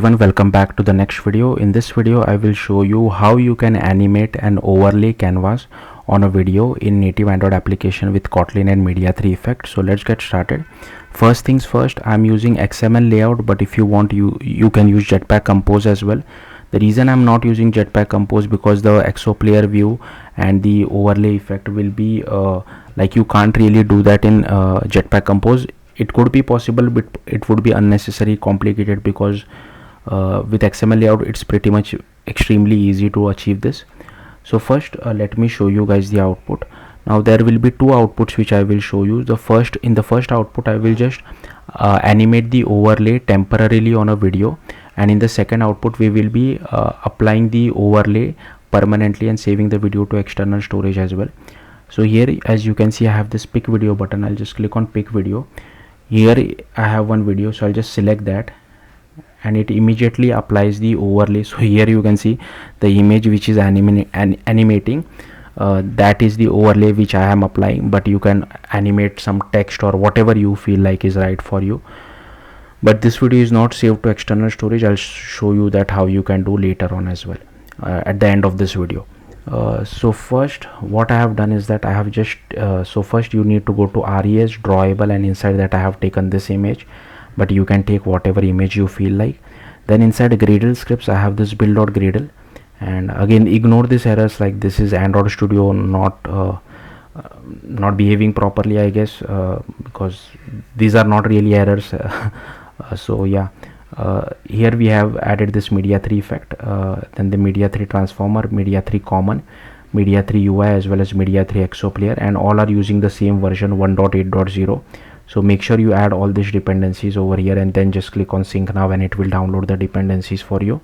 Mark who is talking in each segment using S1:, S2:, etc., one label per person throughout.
S1: Everyone, welcome back to the next video. In this video I will show you how you can animate and overlay canvas on a video in native Android application with Kotlin and Media3 effect. So let's get started. First things first, I'm using XML layout, but if you want, you can use Jetpack Compose as well. The reason I'm not using Jetpack Compose because the XO player view and the overlay effect will be like you can't really do that in Jetpack Compose. It could be possible, but it would be unnecessary complicated because with XML layout it's pretty much extremely easy to achieve this. So first let me show you guys the output. Now there will be two outputs which I will show you. In the first output I will just animate the overlay temporarily on a video, and in the second output we will be applying the overlay permanently and saving the video to external storage as well. So here, as you can see, I have this pick video button. I'll just click on pick video. Here I have one video, so I'll just select that and it immediately applies the overlay. So here you can see the image which is animating, that is the overlay which I am applying, but you can animate some text or whatever you feel like is right for you. But this video is not saved to external storage. I'll show you that how you can do later on as well at the end of this video. So first what I have done is that I have just so first you need to go to res drawable, and inside that I have taken this image, but you can take whatever image you feel like. Then inside Gradle scripts I have this build.gradle, and again ignore these errors, like this is Android Studio not behaving properly, I guess, because these are not really errors. So yeah, here we have added this Media3 effect, then the Media3 transformer, Media3 common, Media3 UI, as well as Media3 XO player, and all are using the same version 1.8.0. so make sure you add all these dependencies over here, and then just click on sync now and it will download the dependencies for you.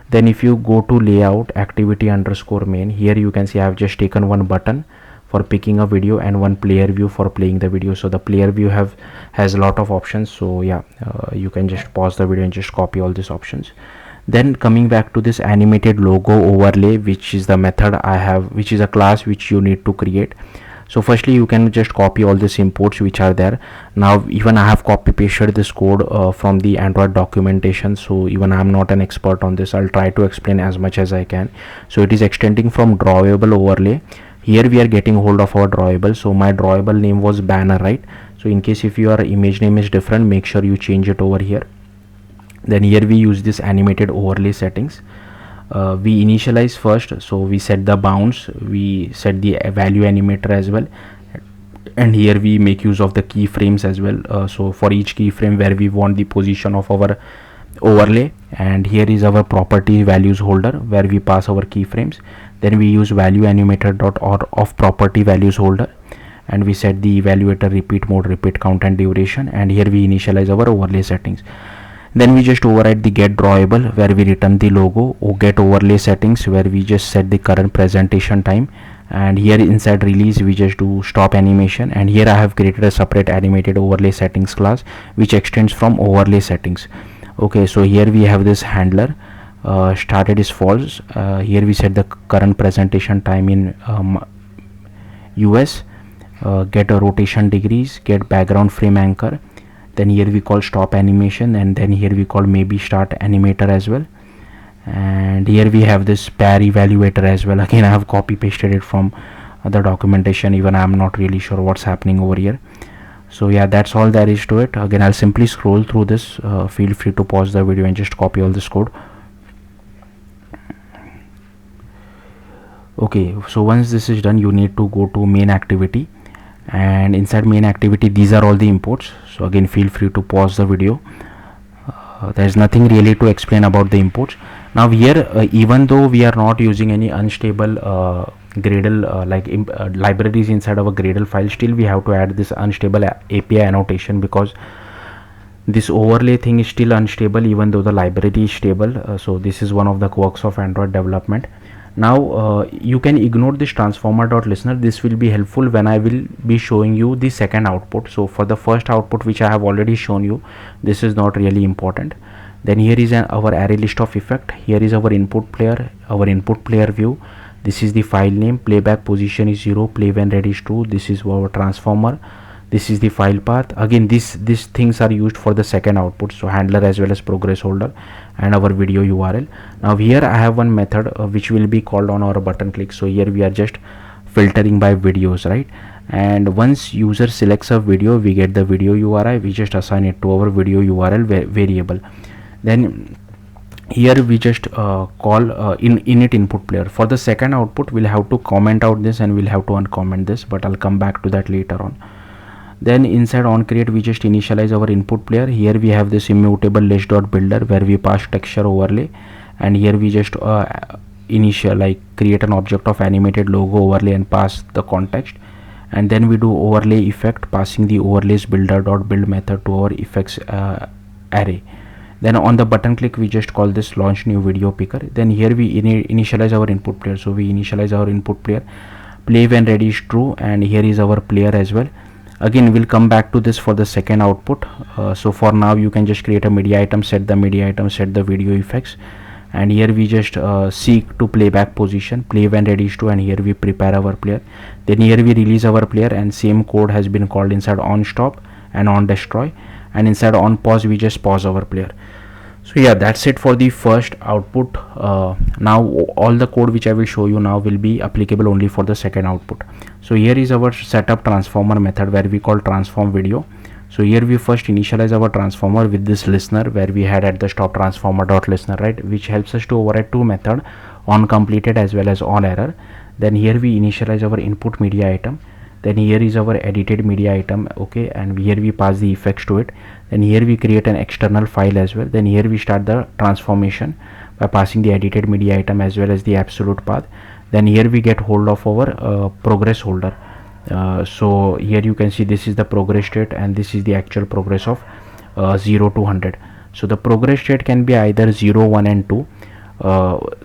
S1: Then if you go to layout activity underscore main, here you can see I have just taken one button for picking a video and one player view for playing the video. So the player view has a lot of options, so yeah, you can just pause the video and just copy all these options. Then coming back to this animated logo overlay, which is the method I have, which is a class which you need to create. So firstly you can just copy all these imports which are there. Now even I have copy pasted this code from the Android documentation, so even I am not an expert on this, I'll try to explain as much as I can. So it is extending from drawable overlay. Here we are getting hold of our drawable, so my drawable name was banner, right? So in case if your image name is different, make sure you change it over here. Then here we use this animated overlay settings. We initialize first, so we set the bounds, we set the value animator as well, and here we make use of the keyframes as well. So for each keyframe where we want the position of our overlay, and here is our property values holder where we pass our keyframes. Then we use value animator dot or of property values holder, and we set the evaluator repeat mode, repeat count, and duration, and here we initialize our overlay settings. Then we just override the get drawable where we return the logo, or get overlay settings where we just set the current presentation time, and here inside release we just do stop animation, and here I have created a separate animated overlay settings class which extends from overlay settings. Okay, so here we have this handler, started is false. Here we set the current presentation time in US, get a rotation degrees, get background frame anchor. Then here we call stop animation, and then here we call maybe start animator as well. And here we have this pair evaluator as well. Again I have copy pasted it from the documentation, even I am not really sure what's happening over here. So yeah, that's all there is to it. Again I'll simply scroll through this, feel free to pause the video and just copy all this code. Okay, so once this is done, you need to go to main activity, and inside main activity these are all the imports. So again feel free to pause the video. There's nothing really to explain about the imports. Now here even though we are not using any unstable Gradle libraries inside our Gradle file, still we have to add this unstable API annotation, because this overlay thing is still unstable even though the library is stable. So this is one of the quirks of Android development. Now you can ignore this transformer.listener. This will be helpful when I will be showing you the second output. So for the first output which I have already shown you, this is not really important. Then here is our array list of effect. Here is our input player view. This is the file name, playback position is 0, play when ready is true. This is our transformer. this is the file path. Again, these things are used for the second output, so handler as well as progress holder and our video URL. Now here I have one method which will be called on our button click. So here we are just filtering by videos, right? And once user selects a video, we get the video URI, we just assign it to our video URL variable. Then here we just call init input player. For the second output, we'll have to comment out this and we'll have to uncomment this, but I'll come back to that later on. Then inside onCreate, we just initialize our input player. Here we have this immutable list.builder where we pass texture overlay, and here we just create an object of animated logo overlay and pass the context, and then we do overlay effect, passing the overlays builder.build method to our effects array. Then on the button click, we just call this launch new video picker. Then here we initialize our input player. So we initialize our input player, play when ready is true, and here is our player as well. Again, we'll come back to this for the second output. So for now, you can just create a media item, set the media item, set the video effects, and here we just seek to playback position, play when ready is true, and here we prepare our player. Then here we release our player, and same code has been called inside on stop and on destroy, and inside on pause we just pause our player. So yeah, that's it for the first output. Now all the code which I will show you now will be applicable only for the second output. So here is our setup transformer method where we call transform video. So here we first initialize our transformer with this listener where we had at the stop transformer dot listener, right, which helps us to override two methods, on completed as well as on error. Then here we initialize our input media item. Then here is our edited media item, okay, and here we pass the effects to it. Then here we create an external file as well. Then here we start the transformation by passing the edited media item as well as the absolute path. Then here we get hold of our progress holder. So here you can see this is the progress state and this is the actual progress of 0 to 100. So the progress state can be either 0, 1 and 2.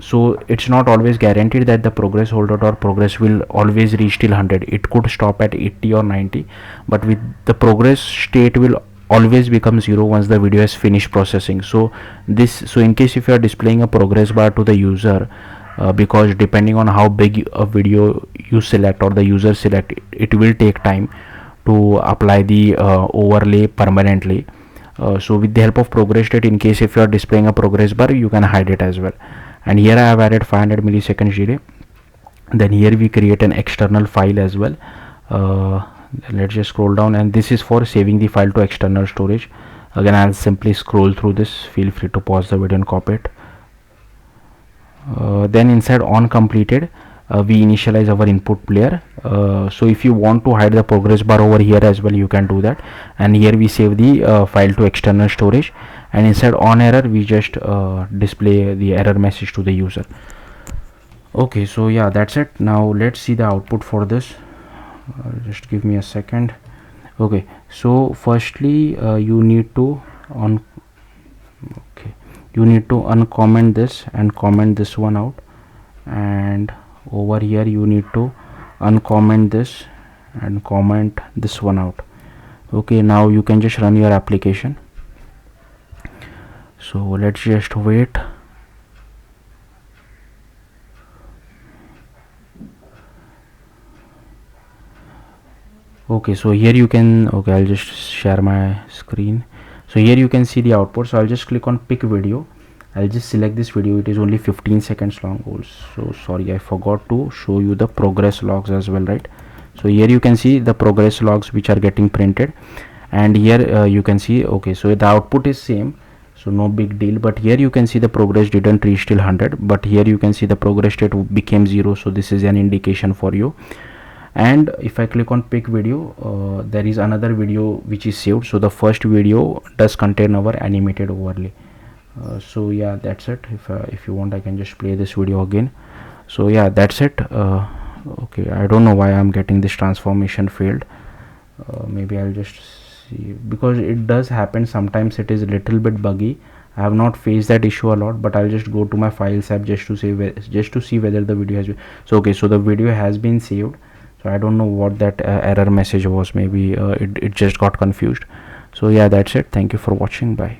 S1: So it's not always guaranteed that the progress holder or progress will always reach till 100. It could stop at 80 or 90, but with the progress state will always become 0 once the video has finished processing. So in case if you are displaying a progress bar to the user, because depending on how big a video you select or the user select, it will take time to apply the overlay permanently. So with the help of progress state, in case if you are displaying a progress bar, you can hide it as well. And here I have added 500 milliseconds delay. Then here we create an external file as well. Let's just scroll down, and this is for saving the file to external storage. Again, I'll simply scroll through this. Feel free to pause the video and copy it. Then inside on completed, we initialize our input player. So if you want to hide the progress bar over here as well, you can do that. And here we save the file to external storage, and inside on error we just display the error message to the user. Okay, so yeah, that's it. Now let's see the output for this. Just give me a second. Okay, so firstly you need to uncomment this and comment this one out, and over here you need to uncomment this and comment this one out. Okay, now you can just run your application. So let's just wait. Okay, so here you can, okay, I'll just share my screen. So here you can see the output. So I'll just click on pick video. I'll just select this video. It is only 15 seconds long. Also, sorry, I forgot to show you the progress logs as well, right? So here you can see the progress logs which are getting printed, and here you can see, okay, so the output is same, so no big deal, but here you can see the progress didn't reach till 100, but here you can see the progress state became 0, so this is an indication for you. And if I click on pick video, there is another video which is saved. So the first video does contain our animated overlay. So yeah, that's it. If you want, I can just play this video again. So yeah, that's it. Okay, I don't know why I'm getting this transformation failed. Maybe I'll just see, because it does happen sometimes. It is a little bit buggy. I have not faced that issue a lot, but I'll just go to my files app just to see whether the video has been. So okay, so the video has been saved. So I don't know what that error message was. Maybe it just got confused. So yeah, that's it. Thank you for watching. Bye.